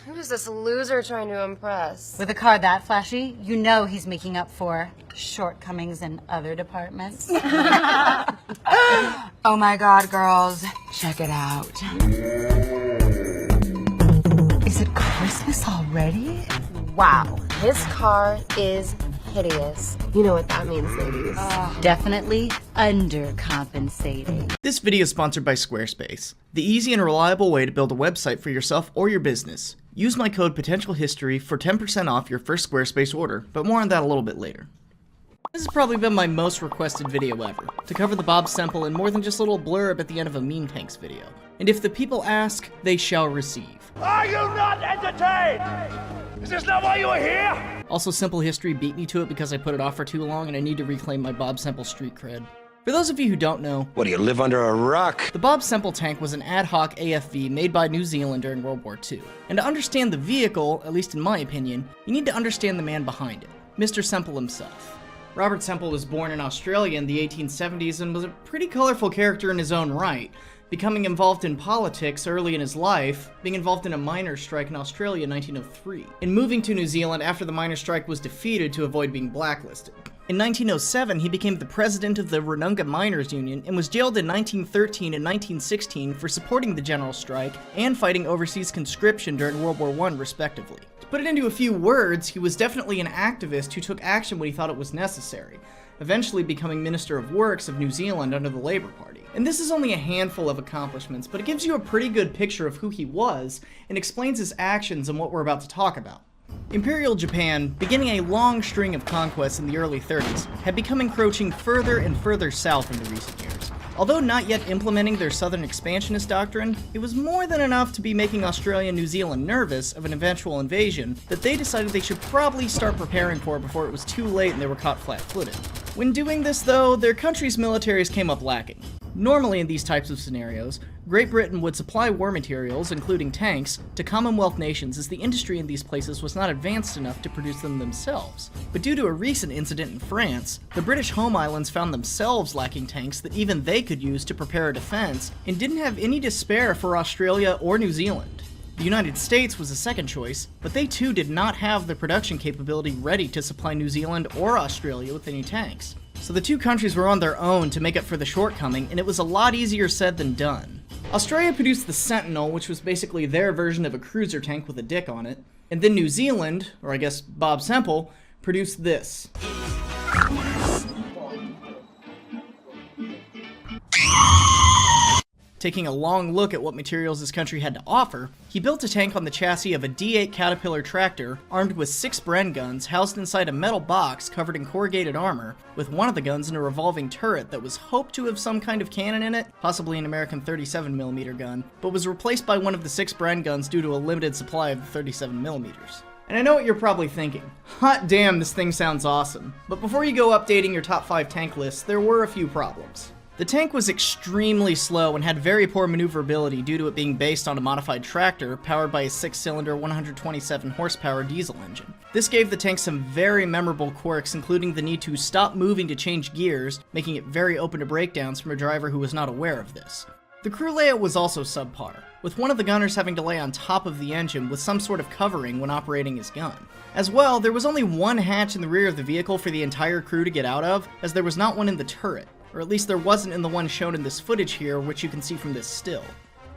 Who's this loser trying to impress? With a car that flashy, you know he's making up for shortcomings in other departments. Oh my God, girls, check it out. Is it Christmas already? Wow, his car is hideous. You know what that means, ladies. Definitely undercompensating. This video is sponsored by Squarespace, the easy and reliable way to build a website for yourself or your business. Use my code POTENTIALHISTORY for 10% off your first Squarespace order, but more on that a little bit later. This has probably been my most requested video ever, to cover the Bob Semple in more than just a little blurb at the end of a Meme Tanks video. And if the people ask, they shall receive. Are you not entertained? Is this not why you are here? Also, Simple History beat me to it because I put it off for too long and I need to reclaim my Bob Semple street cred. For those of you who don't know, What, do you live under a rock? the Bob Semple tank was an ad hoc AFV made by New Zealand during World War II. And to understand the vehicle, at least in my opinion, you need to understand the man behind it, Mr. Semple himself. Robert Semple was born in Australia in the 1870s and was a pretty colorful character in his own right, becoming involved in politics early in his life, being involved in a miners' strike in Australia in 1903, and moving to New Zealand after the miners' strike was defeated to avoid being blacklisted. In 1907, he became the president of the Rununga Miners Union and was jailed in 1913 and 1916 for supporting the general strike and fighting overseas conscription during World War I, respectively. To put it into a few words, he was definitely an activist who took action when he thought it was necessary, eventually becoming Minister of Works of New Zealand under the Labour Party. And this is only a handful of accomplishments, but it gives you a pretty good picture of who he was and explains his actions and what we're about to talk about. Imperial Japan, beginning a long string of conquests in the early 30s, had become encroaching further and further south in the recent years. Although not yet implementing their southern expansionist doctrine, it was more than enough to be making Australia and New Zealand nervous of an eventual invasion that they decided they should probably start preparing for before it was too late and they were caught flat-footed. When doing this though, their country's militaries came up lacking. Normally in these types of scenarios, Great Britain would supply war materials, including tanks, to Commonwealth nations as the industry in these places was not advanced enough to produce them themselves. But due to a recent incident in France, the British home islands found themselves lacking tanks that even they could use to prepare a defense, and didn't have any to spare for Australia or New Zealand. The United States was a second choice, but they too did not have the production capability ready to supply New Zealand or Australia with any tanks. So the two countries were on their own to make up for the shortcoming, and it was a lot easier said than done. Australia produced the Sentinel, which was basically their version of a cruiser tank with a dick on it, and then New Zealand, or I guess Bob Semple, produced this. Taking a long look at what materials his country had to offer, he built a tank on the chassis of a D8 Caterpillar tractor armed with 6 Bren guns housed inside a metal box covered in corrugated armor, with one of the guns in a revolving turret that was hoped to have some kind of cannon in it, possibly an American 37mm gun, but was replaced by one of the 6 Bren guns due to a limited supply of the 37mm. And I know what you're probably thinking. Hot damn, this thing sounds awesome. But before you go updating your top 5 tank lists, there were a few problems. The tank was extremely slow and had very poor maneuverability due to it being based on a modified tractor powered by a 6-cylinder 127 horsepower diesel engine. This gave the tank some very memorable quirks, including the need to stop moving to change gears, making it very open to breakdowns from a driver who was not aware of this. The crew layout was also subpar, with one of the gunners having to lay on top of the engine with some sort of covering when operating his gun. As well, there was only one hatch in the rear of the vehicle for the entire crew to get out of, as there was not one in the turret. Or at least there wasn't in the one shown in this footage here, which you can see from this still.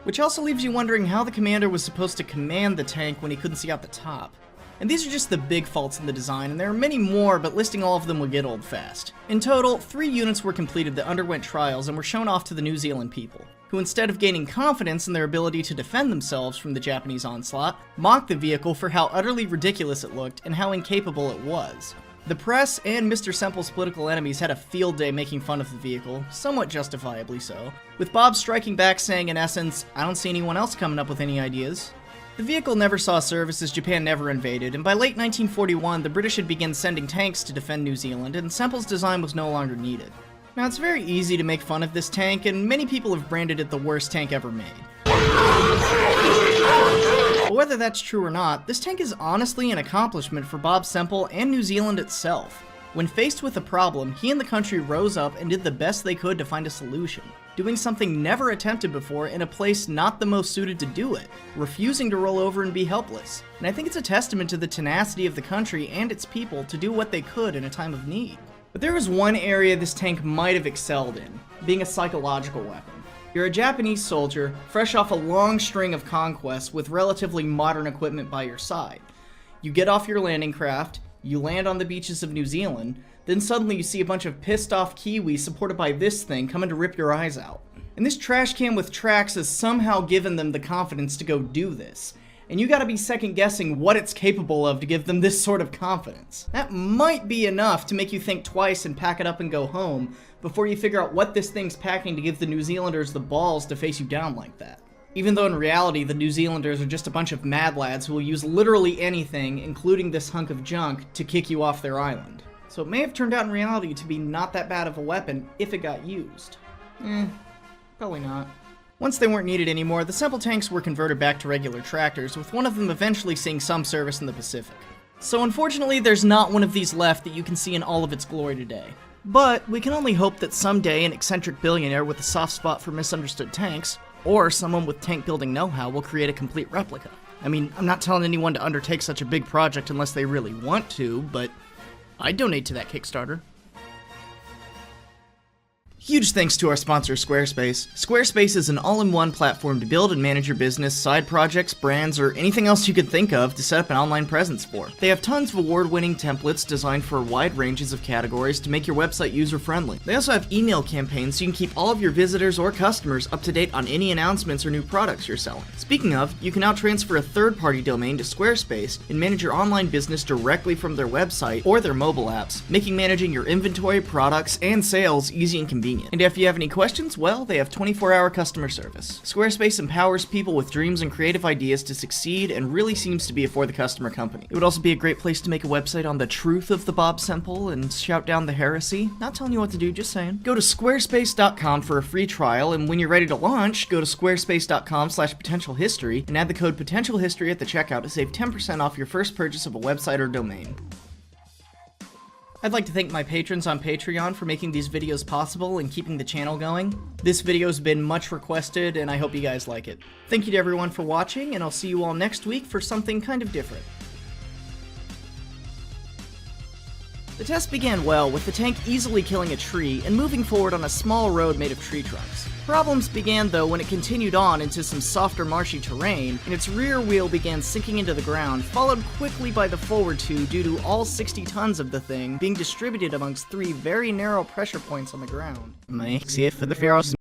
Which also leaves you wondering how the commander was supposed to command the tank when he couldn't see out the top. And these are just the big faults in the design, and there are many more, but listing all of them would get old fast. In total, 3 units were completed that underwent trials and were shown off to the New Zealand people, who instead of gaining confidence in their ability to defend themselves from the Japanese onslaught, mocked the vehicle for how utterly ridiculous it looked and how incapable it was. The press and Mr. Semple's political enemies had a field day making fun of the vehicle, somewhat justifiably so, with Bob striking back saying in essence, "I don't see anyone else coming up with any ideas." The vehicle never saw service as Japan never invaded, and by late 1941 the British had begun sending tanks to defend New Zealand, and Semple's design was no longer needed. Now it's very easy to make fun of this tank, and many people have branded it the worst tank ever made. But whether that's true or not, this tank is honestly an accomplishment for Bob Semple and New Zealand itself. When faced with a problem, he and the country rose up and did the best they could to find a solution. doing something never attempted before in a place not the most suited to do it, refusing to roll over and be helpless. And I think it's a testament to the tenacity of the country and its people to do what they could in a time of need. But there was one area this tank might have excelled in, being a psychological weapon. You're a Japanese soldier, fresh off a long string of conquests with relatively modern equipment by your side. You get off your landing craft, you land on the beaches of New Zealand, then suddenly you see a bunch of pissed off Kiwis supported by this thing coming to rip your eyes out. And this trash can with tracks has somehow given them the confidence to go do this. And you gotta be second guessing what it's capable of to give them this sort of confidence. That might be enough to make you think twice and pack it up and go home before you figure out what this thing's packing to give the New Zealanders the balls to face you down like that. Even though in reality the New Zealanders are just a bunch of mad lads who will use literally anything, including this hunk of junk, to kick you off their island. So it may have turned out in reality to be not that bad of a weapon if it got used. Probably not. Once they weren't needed anymore, the Semple tanks were converted back to regular tractors, with one of them eventually seeing some service in the Pacific. So unfortunately, there's not one of these left that you can see in all of its glory today. But we can only hope that someday an eccentric billionaire with a soft spot for misunderstood tanks, or someone with tank building know-how, will create a complete replica. I mean, I'm not telling anyone to undertake such a big project unless they really want to, but I'd donate to that Kickstarter. Huge thanks to our sponsor, Squarespace. Squarespace is an all-in-one platform to build and manage your business, side projects, brands, or anything else you could think of to set up an online presence for. They have tons of award-winning templates designed for wide ranges of categories to make your website user-friendly. They also have email campaigns so you can keep all of your visitors or customers up to date on any announcements or new products you're selling. Speaking of, you can now transfer a third-party domain to Squarespace and manage your online business directly from their website or their mobile apps, making managing your inventory, products, and sales easy and convenient. And if you have any questions, well, they have 24-hour customer service. Squarespace empowers people with dreams and creative ideas to succeed and really seems to be a for-the-customer company. It would also be a great place to make a website on the truth of the Bob Semple and shout down the heresy. Not telling you what to do, just saying. Go to squarespace.com for a free trial, and when you're ready to launch, go to squarespace.com/potentialhistory and add the code potentialhistory at the checkout to save 10% off your first purchase of a website or domain. I'd like to thank my patrons on Patreon for making these videos possible and keeping the channel going. This video's been much requested, and I hope you guys like it. Thank you to everyone for watching, and I'll see you all next week for something kind of different. The test began well, with the tank easily killing a tree and moving forward on a small road made of tree trunks. Problems began though when it continued on into some softer marshy terrain, and its rear wheel began sinking into the ground, followed quickly by the forward two due to all 60 tons of the thing being distributed amongst 3 very narrow pressure points on the ground. Makes it for the Pharaohs.